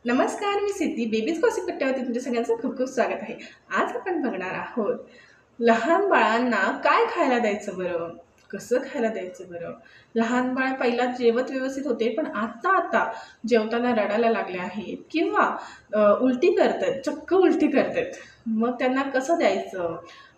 नमस्कार, मी सिद्धी babies gossip कट्ट्यावरती तुमच्या सगळ्यांचं खूप खूप स्वागत आहे. आज आपण बघणार आहोत लहान बाळांना काय खायला द्यायचं बरं, कसं खायला द्यायचं बरं. लहान बाळ पहिला जेवत व्यवस्थित होते, पण आता आता जेवताना रडायला लागले आहेत किंवा उलटी करतात, चक्क उलटी करतात. मग त्यांना कसं द्यायचं.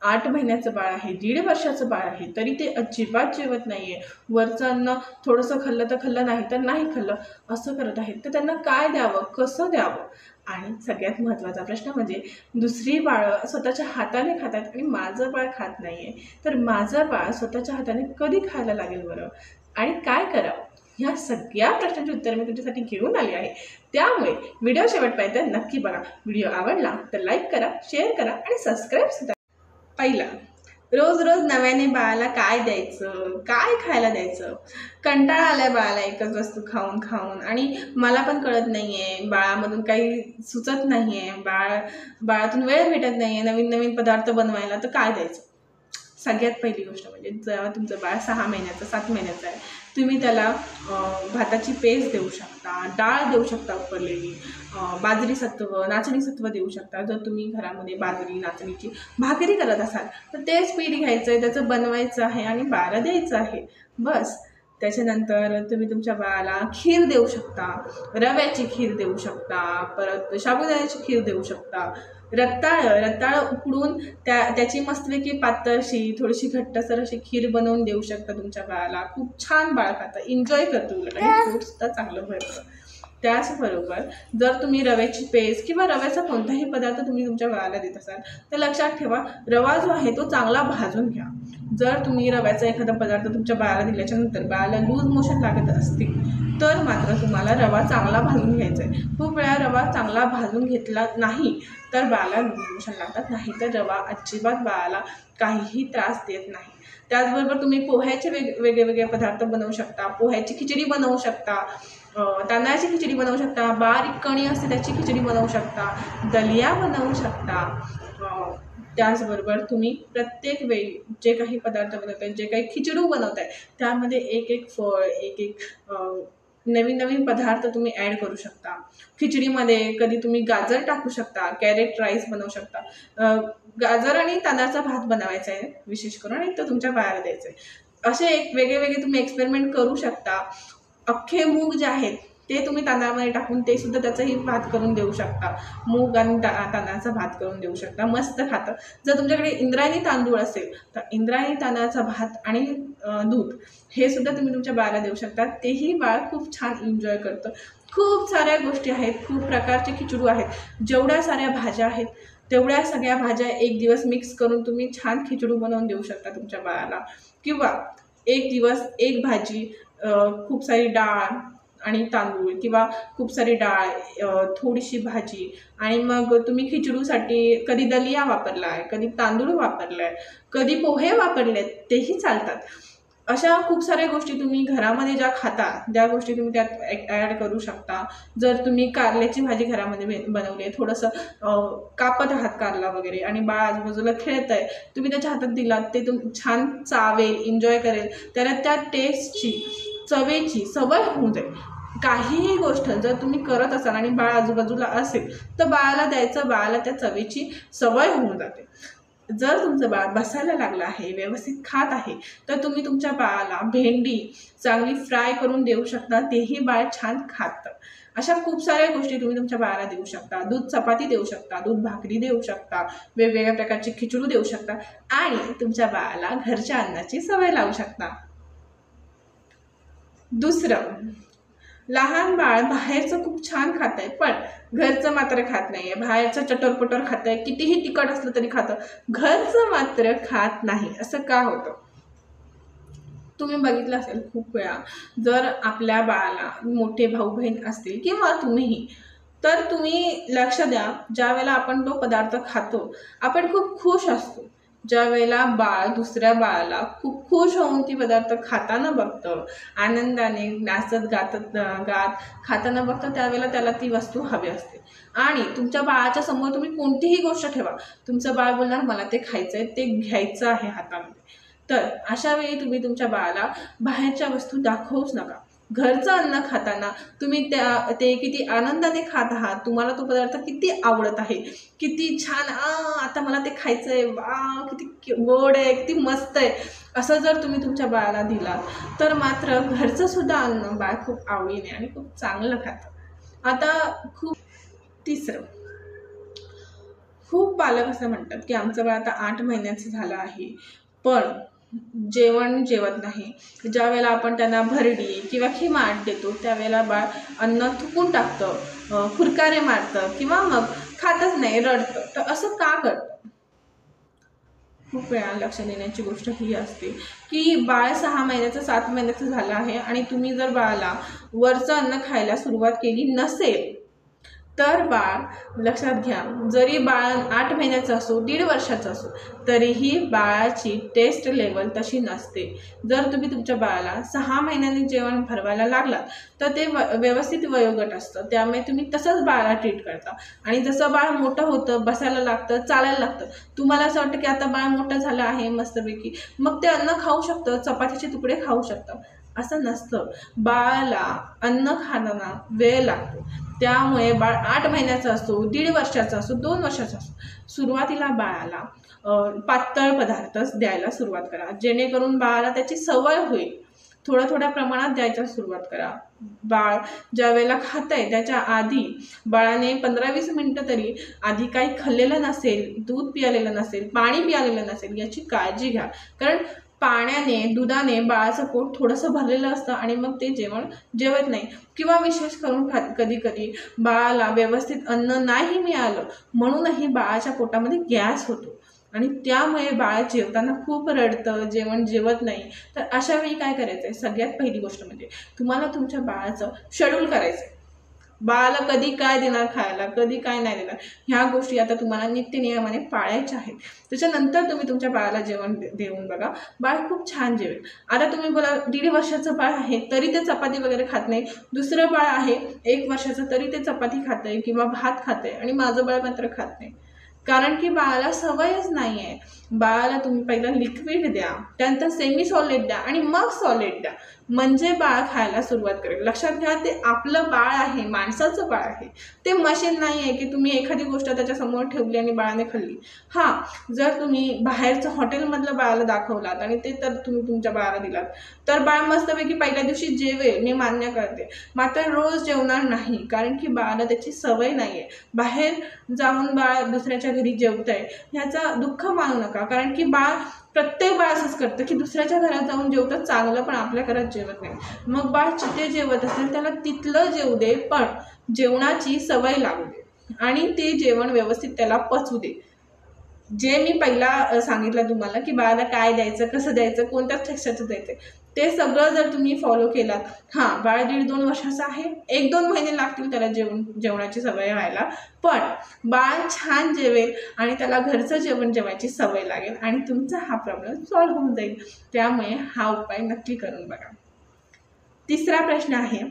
8 महिन्याचं बाळ आहे, 1.5 वर्षाचं बाळ आहे, तरी ते अजिबात जेवत नाही आहे. वरचं अन्न थोडंसं खाल्लं तर खाल्लं, नाही तर नाही खाल्लं, असं करत आहेत. तर त्यांना काय द्यावं, कसं द्यावं. आणि सगळ्यात महत्त्वाचा प्रश्न म्हणजे दुसरी बाळं स्वतःच्या हाताने खातात आणि माझं बाळ खात नाही आहे, तर माझं बाळ स्वतःच्या हाताने कधी खायला लागेल बरं, आणि काय करावं. ह्या सगळ्या प्रश्नांची उत्तर मी तुमच्यासाठी घेऊन आली आहे. त्यामुळे व्हिडिओ शेवटपर्यंत नक्की बघा. व्हिडिओ आवडला तर लाईक करा, शेअर करा आणि सबस्क्राईब सुद्धा. पहिला, रोज रोज नव्याने बाळाला काय द्यायचं, काय खायला द्यायचं. कंटाळा आलाय बाळाला एकच वस्तू खाऊन खाऊन, आणि मला पण कळत नाही आहे, बाळामधून काही सुचत नाही आहे, बाळातून वेळ भेटत नाही आहे नवीन नवीन पदार्थ बनवायला. तर काय द्यायचं. सगळ्यात पहिली गोष्ट म्हणजे जेव्हा तुमचं बाळ 6 महिन्याचं 7 महिन्याचं आहे, तुम्ही त्याला भाताची पेस्ट देऊ शकता, डाळ देऊ शकता उकडलेली, बाजरी सत्व, नाचणी सत्व देऊ शकता. जर तुम्ही घरामध्ये बाजरी नाचणीची भाकरी करत असाल तर तेच पीठ घ्यायचं आहे, त्याचं बनवायचं आहे आणि बाळाला द्यायचं आहे, बस. त्याच्यानंतर तुम्ही तुमच्या बाळाला खीर देऊ शकता, रव्याची खीर देऊ शकता, परत साबुदाण्याची खीर देऊ शकता. रताळं उकडून त्याची मस्तपैकी पातळ अशी थोडीशी घट्टसर अशी खीर बनवून देऊ शकता तुमच्या बाळाला. खूप छान बाळ खातं, एन्जॉय करतो, उलट आणि पोटसुद्धा चांगलं भरतं. त्याचबरोबर जर तुम्ही रव्याची पेस्ट किंवा रव्याचा कोणताही पदार्थ तुम्ही तुमच्या बाळाला देत असाल तर लक्षात ठेवा, रवा जो आहे तो चांगला भाजून घ्या. जर तुम्ही रव्याचा एखादा पदार्थ तुमच्या बाळाला दिल्याच्यानंतर बाळाला लूज मोशन लागत असतील तर मात्र तुम्हाला रवा चांगला भाजून घ्यायचा आहे. खूप वेळा रवा चांगला भाजून घेतला नाही तर बाळाला लूज मोशन लागतात, नाही तर रवा अजिबात बाळाला काहीही त्रास देत नाही. त्याचबरोबर तुम्ही पोह्याचे वेगळे पदार्थ बनवू शकता, पोह्याची खिचडी बनवू शकता, तांदळाची खिचडी बनवू शकता, बारीक कणी असते त्याची खिचडी बनवू शकता, दलिया बनवू शकता. त्याचबरोबर तुम्ही प्रत्येक वेळी जे काही पदार्थ बनवताय, जे काही खिचडी बनवताय, त्यामध्ये एक एक फळ, एक एक नवीन नवीन पदार्थ तुम्ही ॲड करू शकता. खिचडीमध्ये कधी तुम्ही गाजर टाकू शकता, कॅरेट राईस बनवू शकता. गाजर आणि तांदळाचा भात बनवायचा आहे विशेष करून, आणि तो तुमच्या बाळाला द्यायचा आहे. असे एक वेगळे तुम्ही एक्सपेरिमेंट करू शकता. अख्खे मूग जे आहेत ते तुम्ही तांदळामध्ये टाकून ते सुद्धा त्याचाही भात करून देऊ शकता. मूग आणि तांदळाचा भात करून देऊ शकता, मस्त खातं. जर तुमच्याकडे इंद्रायणी तांदूळ असेल तर इंद्रायणी तांदळाचा भात आणि दूध हे सुद्धा तुम्ही तुमच्या बाळाला देऊ शकता, तेही बाळ खूप छान एन्जॉय करतं. खूप साऱ्या गोष्टी आहेत, खूप प्रकारचे खिचडू आहेत, जेवढ्या साऱ्या भाज्या आहेत तेवढ्या सगळ्या भाज्या एक दिवस मिक्स करून तुम्ही छान खिचडू बनवून देऊ शकता तुमच्या बाळाला. किंवा एक दिवस एक भाजी, खूप सारी डाळ आणि तांदूळ, किंवा खूप सारी डाळ, थोडीशी भाजी, आणि मग तुम्ही खिचडूसाठी कधी दलिया वापरला आहे, कधी तांदूळ वापरला आहे, कधी पोहे वापरलेत, तेही चालतात. अशा खूप साऱ्या गोष्टी तुम्ही घरामध्ये ज्या खाता त्या गोष्टी तुम्ही त्यात ॲड करू शकता. जर तुम्ही कारल्याची भाजी घरामध्ये बनवली आहे, थोडंसं कापत आहात कारला वगैरे, आणि बाळ आजूबाजूला खेळत आहे, तुम्ही त्याच्या हातात दिलात, ते छान चावेल, एन्जॉय करेल, त्याला त्या टेस्टची, चवेची सवय होऊन जाईल. काहीही गोष्ट जर तुम्ही करत असाल आणि बाळ आजूबाजूला असेल तर बाळाला द्यायचं, बाळाला त्या चवेची सवय होऊन जाते. जर तुमचं बाळ बसायला लागलं आहे, व्यवस्थित खात आहे, तर तुम्ही तुमच्या बाळाला भेंडी चांगली फ्राय करून देऊ शकता, तेही बाळ छान खातं. अशा खूप साऱ्या गोष्टी तुम्ही तुमच्या बाळाला देऊ शकता. दूध चपाती देऊ शकता, दूध भाकरी देऊ शकता, वेगवेगळ्या प्रकारची खिचडी देऊ शकता, आणि तुमच्या बाळाला घरच्या अन्नाची सवय लावू शकता. दुसरं, लहान बाळ बाहेरचं खूप छान खात आहे पण घरचं मात्र खात नाही आहे. बाहेरचं चटरपटर खात आहे, कितीही तिखट असलं तरी खातं, घरचं मात्र खात नाही. असं का होतं. तुम्ही बघितलं असेल खूप वेळा, जर आपल्या बाळाला मोठे भाऊ बहीण असतील किंवा तुम्हीही, तर तुम्ही लक्ष द्या, ज्या वेळेला आपण तो पदार्थ खातो आपण खूप खुश असतो. ज्या वेळेला बाळ दुसऱ्या बाळाला खूप खुश होऊन ती पदार्थ खाताना बघतं, आनंदाने नाचत गात खाताना बघतं, त्यावेळेला त्याला ती वस्तू हवी असते. आणि तुमच्या बाळाच्या समोर तुम्ही कोणतीही गोष्ट ठेवा, तुमचं बाळ बोलणार मला ते खायचं आहे, ते घ्यायचं आहे हातामध्ये. तर अशा वेळी तुम्ही तुमच्या बाळाला बाहेरच्या वस्तू दाखवूच नका. घरचं अन्न खाताना तुम्ही ते किती आनंदाने खात आहात, तुम्हाला तो पदार्थ किती आवडत आहे, किती छान आता मला ते खायचं आहे, वा किती गोड आहे, किती मस्त आहे, असं जर तुम्ही तुमच्या बाळाला दिलात तर मात्र घरचं सुद्धा अन्न बाळ खूप आवडीने आणि खूप चांगलं खातं. आता तिसरं, खूप पालक असं म्हणतात की आमचं बाळ आता 8 महिन्याचं झालं आहे पण जेवण जेवत नाही. ज्या वेळेला आपण त्यांना भरडी किंवा खिमाट देतो त्यावेळेला बाळ अन्न थुकून टाकतं, फुरकारे मारतं किंवा मग खातच नाही, रडतं. तर असं का करतं? खूप वेळा लक्ष देण्याची गोष्ट ही असते की बाळ 6 महिन्याचं 7 महिन्याचं झालं आहे आणि तुम्ही जर बाळाला वरचं अन्न खायला सुरुवात केली नसेल तर बाळ, लक्षात घ्या, जरी बाळ 8 महिन्याचं असो, 1.5 वर्षाचं असो, तरीही बाळाची टेस्ट लेवल तशी नसते. जर तुम्ही तुमच्या बाळाला 6 महिन्यांनी जेवण भरवायला लागलात तर ते व्यवस्थित वयोगट असतं, त्यामुळे तुम्ही तसंच बाळाला ट्रीट करता. आणि जसं बाळ मोठं होतं, बसायला लागतं, चालायला लागतं, तुम्हाला असं वाटतं की आता बाळ मोठं झालं आहे मस्तपैकी, मग ते अन्न खाऊ शकतं, चपातीचे तुकडे खाऊ शकतं. असं नसतं. बाळाला अन्न खाताना वेळ लागतो, त्यामुळे बाळ 8 महिन्याचं असो, 1.5 वर्षाचं असो, 2 वर्षाचं असो, सुरुवातीला बाळाला पातळ पदार्थच द्यायला सुरुवात करा, जेणेकरून बाळाला त्याची सवय होईल. थोड्या प्रमाणात द्यायला सुरुवात करा. बाळ ज्या वेळेला खातंय त्याच्या आधी बाळाने 15-20 मिनटं तरी आधी काही खाल्लेलं नसेल, दूध पियालेलं नसेल, पाणी पियालेलं नसेल याची काळजी घ्या. कारण पाण्याने, दुधाने बाळाचं पोट थोडंसं भरलेलं असतं आणि मग ते जेवत नाही. किंवा विशेष करून कधी कधी बाळाला व्यवस्थित अन्न नाही मिळालं म्हणूनही बाळाच्या पोटामध्ये गॅस होतो आणि त्यामुळे बाळ जेवताना खूप रडतं, जेवत नाही. तर अशा वेळी काय करायचं आहे? सगळ्यात पहिली गोष्ट म्हणजे तुम्हाला तुमच्या बाळाचं शेड्यूल करायचं आहे. बाळाला कधी काय देणार खायला, कधी काय नाही देणार, ह्या गोष्टी आता तुम्हाला नित्यनियमाने पाळायच्या आहेत. त्याच्यानंतर तुम्ही तुमच्या बाळाला जेवण देऊन बघा, बाळ खूप छान जेवेल. आता तुम्ही बोला 1.5 वर्षाचं बाळ आहे तरी ते चपाती वगैरे खात नाही, दुसरं बाळ आहे 1 वर्षाचं तरी ते चपाती खातंय किंवा भात खातंय आणि माझं बाळ मात्र खात नाही. कारण की बाळाला सवयच नाही आहे. बाळाला तुम्ही पहिला लिक्विड द्या, त्यानंतर सेमी सॉलिड द्या आणि मग सॉलिड द्या, म्हणजे बाळ खायला सुरुवात करेल. लक्षात घ्या, ते आपलं बाळ आहे, माणसाचं बाळ आहे, ते मशीन नाही आहे की तुम्ही एखादी गोष्ट त्याच्यासमोर ठेवली आणि बाळाने खाल्ली. हां, जर तुम्ही बाहेरचं हॉटेलमधलं बाळाला दाखवलात आणि ते तर तुम्ही तुमच्या बाळाला दिलात तर बाळ मस्तपैकी पहिल्या दिवशी जेवेल, मी मान्य करते, मात्र रोज जेवणार नाही. कारण की बाळाला त्याची सवय नाही आहे. बाहेर जाऊन बाळ दुसऱ्याच्या घरी जेवतंय ह्याचा दुःख मानू नका, कारण की प्रत्येक बाळ असंच करतं की दुसऱ्याच्या घरात जाऊन जेवतं चांगलं पण आपल्या घरात जेवत नाही. मग बाळ जिथे जेवत असेल त्याला तिथलं जेवू दे, पण जेवणाची सवय लागू दे आणि ते जेवण व्यवस्थित त्याला पचू दे. जे मी पहिला सांगितलं तुम्हाला की बाळाला काय द्यायचं, कसं द्यायचं, कोणत्या टेक्स्चरचं द्यायचं, ते सगळं जर तुम्ही फॉलो केलात, हां, बाळ 1.5-2 वर्षाचं आहे, 1-2 महिने लागतील त्याला जेवणाची सवय व्हायला, पण बाळ छान जेवेल आणि त्याला घरचं जेवण जेवायची सवय लागेल आणि तुमचा हा प्रॉब्लेम सॉल्व्ह होऊन जाईल. त्यामुळे हा उपाय नक्की करून बघा. तिसरा प्रश्न आहे,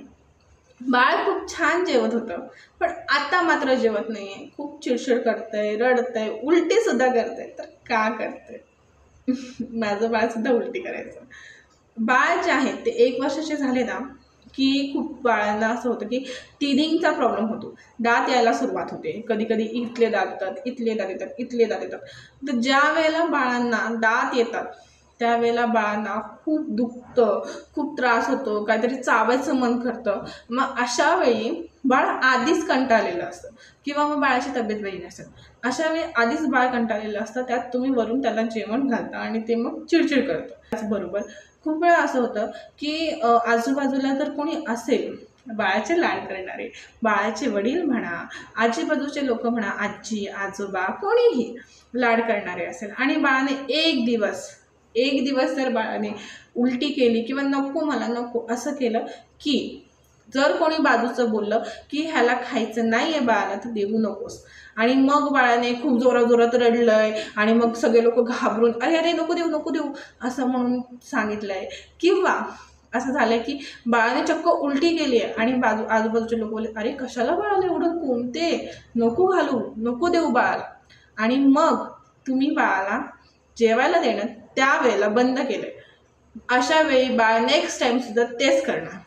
बाळ खूप छान जेवत होतं पण आता मात्र जेवत नाही आहे, खूप चिडचिड करतंय, रडतंय, उलटी सुद्धा करतंय, तर का करतंय? माझं बाळ सुद्धा उलटी करायचं. बाळ जे आहे ते 1 वर्षाचे झाले ना की खूप बाळांना असं होतं की टीथिंगचा प्रॉब्लेम होतो, दात यायला सुरुवात होते. कधी कधी इथले दात येतात, इथले दात येतात, इथले दात येतात. तर ज्या वेळेला बाळांना दात येतात त्यावेळेला बाळांना खूप दुखतं, खूप त्रास होतो, काहीतरी चावायचं मन करतं. मग अशा वेळी बाळ आधीच कंटाळलेलं असतं किंवा मग बाळाची तब्येत बरी नसेल, अशा वेळी आधीच बाळ कंटाळलेलं असतं, त्यात तुम्ही वरून त्याला जेवण घालता आणि ते मग चिडचिड करतं. त्याचबरोबर खूप वेळा असं होतं की आजूबाजूला जर कोणी असेल बाळाचे लाड करणारे, बाळाचे वडील म्हणा, आजूबाजूचे लोक म्हणा, आजी आजोबा कोणीही लाड करणारे असेल आणि बाळाने एक दिवस जर बाळाने उलटी केली किंवा नको मला नको असं केलं की जर कोणी बाजूचं बोललं की ह्याला खायचं नाही आहे बाळाला तर देऊ नकोस, आणि मग बाळाने खूप जोरात रडलंय आणि मग सगळे लोक घाबरून अरे नको देऊ असं म्हणून सांगितलंय, किंवा असं झालंय की बाळाने चक्क उलटी केली आहे आणि आजूबाजूचे लोक बोलले अरे कशाला बाळाला एवढं कोणते, नको घालू, नको देऊ बाळाला, आणि मग तुम्ही बाळाला जेवायला देणं त्यावेळेला बंद केलंय. अशा वेळी बाळ नेक्स्ट टाइम सुद्धा तेच करणार.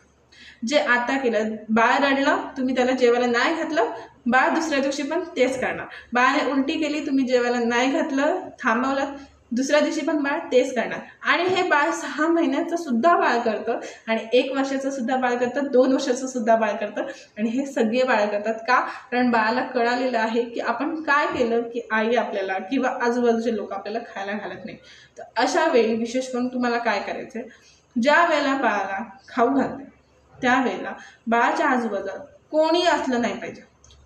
जे आता केलं, बाळ रडलं, तुम्ही त्याला जेवायला नाही घातलं, बाळ दुसऱ्या दिवशी पण तेच करणार. बाळाने उलटी केली, तुम्ही जेवायला नाही घातलं, थांबवलं, दुसऱ्या दिवशी पण बाळ तेच करणार. आणि हे बाळ 6 महिन्याचं सुद्धा बाळ करतं, आणि 1 वर्षाचं सुद्धा बाळ करतं, 2 वर्षाचं सुद्धा बाळ करतं. आणि हे सगळे बाळ करतात का? कारण बाळाला कळालेलं आहे की आपण काय केलं की आई आपल्याला किंवा आजूबाजूचे लोक आपल्याला खायला घालत नाही. तर अशा वेळी विशेष करून तुम्हाला काय करायचं आहे, ज्या वेळेला बाळाला खाऊ घालते त्यावेळेला बाळाच्या आजूबाजूला कोणी असलं नाही पाहिजे.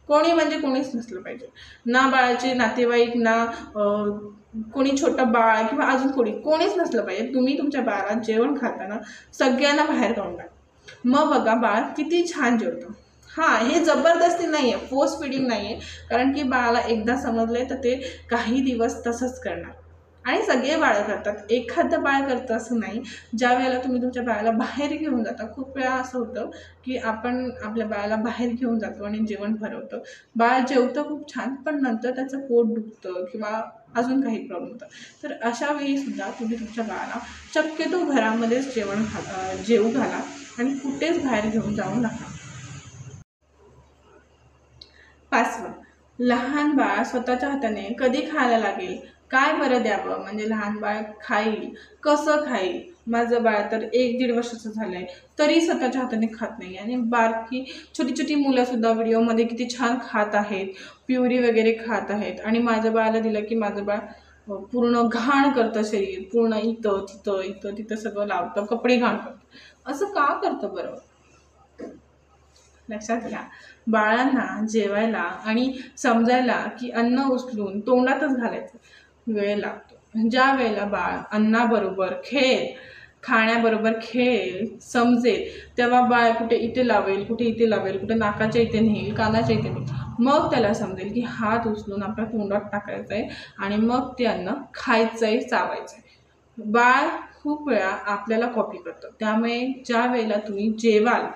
कोणी म्हणजे कोणीच नसलं पाहिजे. ना बाळाचे नातेवाईक, ना कोणी छोटं बाळ किंवा अजून कोणीच नसलं पाहिजे. तुम्ही तुमच्या बाळाला जेवण खाताना सगळ्यांना बाहेर काढून टाका. मग बघा बाळ किती छान जेवतं. हां, हे जबरदस्ती नाही आहे, फोर्स फिडिंग नाही आहे. कारण की बाळाला एकदा समजलं तर ते काही दिवस तसंच करणार. आणि सगळे बाळ करतात, एखादं बाळ करतं असं नाही. ज्या वेळेला तुम्ही तुमच्या बाळाला बाहेर घेऊन जाता, खूप वेळा असं होतं की आपण आपल्या बाळाला बाहेर घेऊन जातो आणि जेवण भरवतो. बाळ जेवतं खूप छान, पण नंतर त्याचं पोट दुखतं किंवा अजून काही प्रॉब्लेम होतं. तर अशा वेळीसुद्धा तुम्ही तुमच्या बाळाला शक्यतो घरामध्येच जेवू घाला आणि कुठेच बाहेर घेऊन जाऊ नका. 5. लहान बाळ स्वतःच्या हाताने कधी खायला लागेल, काय बरं द्यावं, म्हणजे लहान बाळ खाईल, कसं खाईल. माझं बाळ तर 1-1.5 वर्षाचं झालं आहे, तरी स्वतःच्या हाताने खात नाही. आणि बारकी छोटी छोटी मुलंसुद्धा व्हिडिओमध्ये किती छान खात आहेत, प्युरी वगैरे खात आहेत. आणि माझ्या बाळाला दिलं की माझं बाळ पूर्ण घाण करतं शरीर, पूर्ण इथं तिथं इथं तिथं सगळं लावतं, कपडे घाण करतं. असं का करतं बरं? लक्षात घ्या, बाळांना जेवायला आणि समजायला की अन्न उचलून तोंडातच घालायचं वेळ लागतो. ज्या वेळेला बाळ अन्नाबरोबर खाण्याबरोबर समजेल, तेव्हा बाळ कुठे इथे लावेल, कुठे इथे लावेल, कुठे नाकाच्या इथे नेईल, कानाच्या इथे नेईल. मग त्याला समजेल की हात उचलून आपल्या तोंडात टाकायचं आहे आणि मग ते अन्न खायचं आहे, चावायचं आहे. बाळ खूप वेळा आपल्याला कॉपी करतं. त्यामुळे ज्या वेळेला तुम्ही जेवाल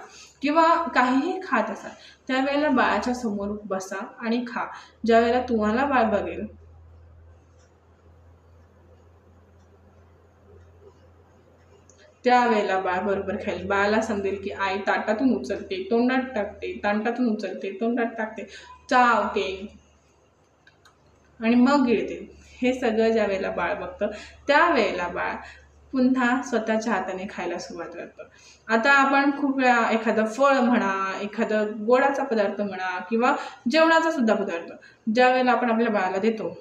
किंवा काहीही खात असाल, त्यावेळेला बाळाच्या समोर बसा आणि खा. ज्या वेळेला तुम्हाला बाळ बघेल त्यावेळेला बाळ बरोबर खाईल. बाळाला समजेल की आई ताटातून उचलते, तोंडात टाकते, ताटातून उचलते, तोंडात टाकते, चावते आणि मग गिळते. हे सगळं ज्या वेळेला बाळ बघतं त्यावेळेला बाळ पुन्हा स्वतःच्या हाताने खायला सुरुवात करतं. आता आपण खूप वेळा एखादं फळ म्हणा, एखादं गोडाचा पदार्थ म्हणा किंवा जेवणाचा सुद्धा पदार्थ ज्या वेळेला आपण आपल्या बाळाला देतो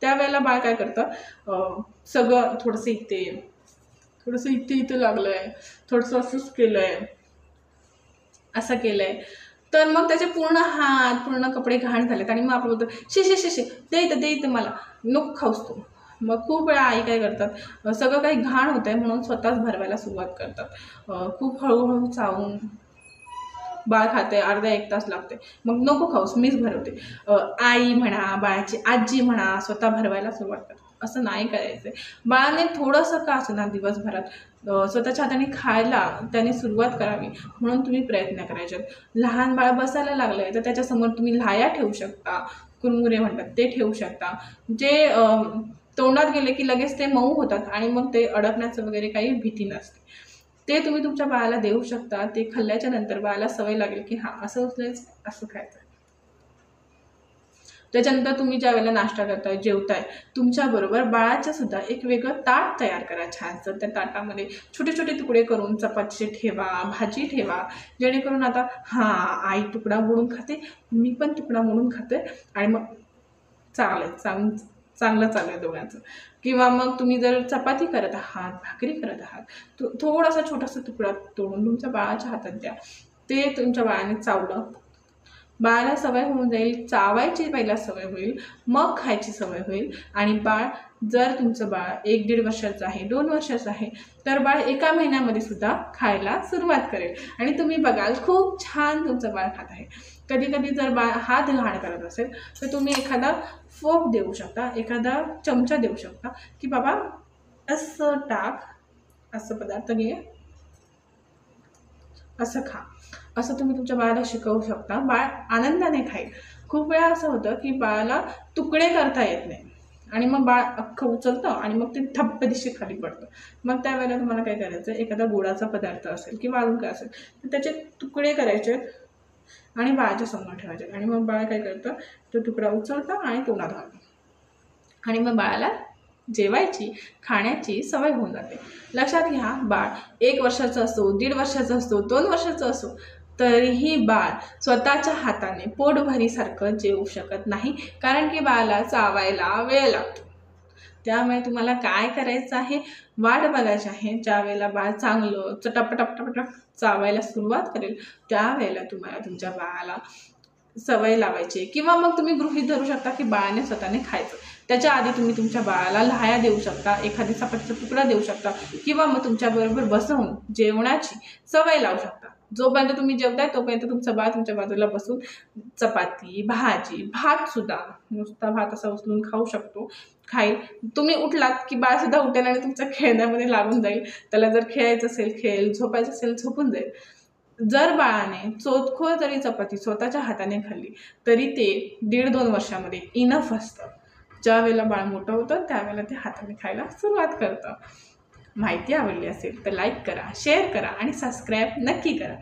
त्यावेळेला बाळ काय करतं, सगळं थोडंसं इथे लागलं आहे, थोडंसं असंच केलं आहे, असं केलं आहे. तर मग त्याचे पूर्ण हात, पूर्ण कपडे घाण झालेत आणि मग आपण बोलतो शे दे इथं मला, नको खाऊस तू. मग खूप वेळा आई काय करतात, सगळं काही घाण होतं आहे म्हणून स्वतःच भरवायला सुरुवात करतात. खूप हळूहळू चावून बाळ खाते, अर्धा 1 तास लागते, मग नको खाऊस मीच भरवते. आई म्हणा, बाळाची आजी म्हणा, स्वतः भरवायला सुरुवात करतात. असं नाही करायचं. बाळाने थोडंसं का असणार दिवसभरात स्वतःच्या हाताने खायला त्याने सुरुवात करावी म्हणून तुम्ही प्रयत्न करायचे. लहान बाळ बसायला लागलं आहे तर त्याच्यासमोर तुम्ही लाया ठेवू शकता, कुरमुरे म्हणतात ते ठेवू शकता, जे तोंडात गेले की लगेच ते मऊ होतात आणि मग ते अडकण्याचं वगैरे काही भीती नसते. ते तुम्ही तुमच्या बाळाला देऊ शकता. ते खाल्ल्याच्या नंतर बाळाला सवय लागेल की हां असं उचलायचं, असं खायचं. त्याच्यानंतर तुम्ही ज्या वेळेला नाश्ता करताय, जेवताय, तुमच्याबरोबर बाळाचं सुद्धा एक वेगळं ताट तयार करा छानसं. त्या ताटामध्ये छोटे छोटे तुकडे करून चपातीचे ठेवा, भाजी ठेवा, जेणेकरून आता हां आई तुकडा मोडून खाते, मी पण तुकडा मोडून खाते आणि मग चांगलं चालू आहे दोघांचं. किंवा मग तुम्ही जर चपाती करत आहात, भाकरी करत आहात, थोडासा छोटासा तुकडा तोडून तुमच्या बाळाच्या हातात द्या. ते तुमच्या बाळाने चावलं, बाळाला सवय होऊन जाईल, चावायची पहिला सवय होईल, मग खायची सवय होईल. आणि बाळ जर तुमचं बाळ 1-1.5 वर्षाचं आहे, 2 वर्षाचं आहे, तर बाळ 1 महिन्यामध्ये सुद्धा खायला सुरुवात करेल आणि तुम्ही बघाल खूप छान तुमचं बाळ खात आहे. कधी कधी जर बाळ हात घाण करत असेल तर तुम्ही एखादा फोक देऊ शकता, एखादा चमचा देऊ शकता की बाबा असं टाक, असं पदार्थ घे, असं खा. असं तुम्ही तुमच्या बाळाला शिकवू शकता. बाळ आनंदाने खाईल. खूप वेळा असं होतं की बाळाला तुकडे करता येत नाही, आणि मग बाळ अख्खं उचलतं आणि मग ते धप्पदिशी खाली पडतं. मग त्यावेळेला तुम्हाला काय करायचं, एखादा गोडाचा पदार्थ असेल किंवा अजून काय असेल तर त्याचे तुकडे करायचे आणि बाळाच्या समोर ठेवायचे आणि मग बाळ काय करतं, तो तुकडा उचलतं आणि तोंडात घालतं आणि मग बाळाला जेवायची खाण्याची सवय होऊन जाते. लक्षात घ्या, बाळ 1 वर्षाचं असो, 1.5 वर्षाचं असो, 2 वर्षाचं असो, तरीही बाळ स्वतःच्या हाताने पोटभरीसारखं जेवू शकत नाही, कारण की बाळाला चावायला वेळ लागतो. त्यामुळे तुम्हाला काय करायचं आहे, वाट बघायची आहे. ज्या वेळेला बाळ चांगलं चटापटापटापट चावायला सुरुवात करेल त्यावेळेला तुम्हाला तुमच्या बाळाला सवय लावायची किंवा मग तुम्ही गृहीत धरू शकता की बाळाने स्वतःने खायचं. त्याच्या आधी तुम्ही तुमच्या बाळाला लाह्या देऊ शकता, एखादी चपातीचा तुकडा देऊ शकता किंवा मग तुमच्याबरोबर बसवून जेवणाची सवय लावू शकता. जोपर्यंत तुम्ही जेवताय तोपर्यंत तुमचं बाळ तुमच्या बाजूला बसून चपाती, भाजी, भातसुद्धा, नुसता भात असा उचलून खाऊ शकतो, खाईल. तुम्ही उठलात की बाळसुद्धा उठेल आणि तुमच्या खेळण्यामध्ये लागून जाईल. त्याला जर खेळायचं असेल खेळेल, झोपायचं असेल झोपून जाईल. जर बाळाने चोचखोर जरी चपाती स्वतःच्या हाताने खाल्ली तरी ते 1.5-2 वर्षामध्ये इनफ असतं. ज्या वेळेला बाळ मोठं होतं त्यावेळेला ते हाताने खायला सुरुवात करतं. माहिती आवडली असेल तर लाईक करा, शेअर करा आणि सबस्क्राईब नक्की करा.